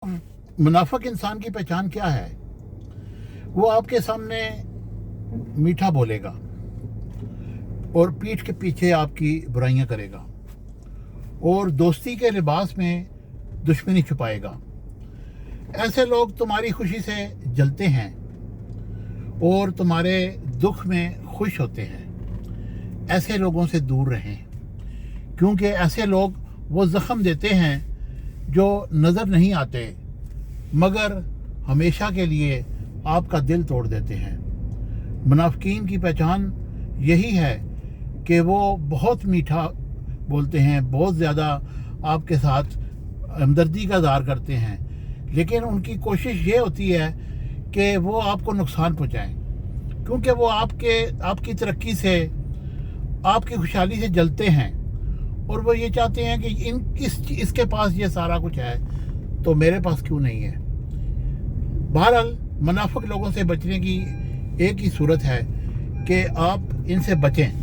मुनाफिक इंसान की पहचान क्या है? वो आपके सामने मीठा बोलेगा और पीठ के पीछे आपकी बुराइयां करेगा और दोस्ती के लिबास में दुश्मनी छुपाएगा। ऐसे लोग तुम्हारी खुशी से जलते हैं और तुम्हारे दुख में खुश होते हैं। ऐसे लोगों से दूर रहें, क्योंकि ऐसे लोग वो ज़ख्म देते हैं जो नज़र नहीं आते मगर हमेशा के लिए आपका दिल तोड़ देते हैं। मुनाफिकीन की पहचान यही है कि वो बहुत मीठा बोलते हैं, बहुत ज़्यादा आपके साथ हमदर्दी का इज़हार करते हैं, लेकिन उनकी कोशिश ये होती है कि वो आपको नुकसान पहुंचाएं, क्योंकि वो आपकी तरक्की से, आपकी खुशहाली से जलते हैं और वो ये चाहते हैं कि इसके पास ये सारा कुछ है तो मेरे पास क्यों नहीं है। बहरहाल मुनाफिक लोगों से बचने की एक ही सूरत है कि आप इनसे बचें।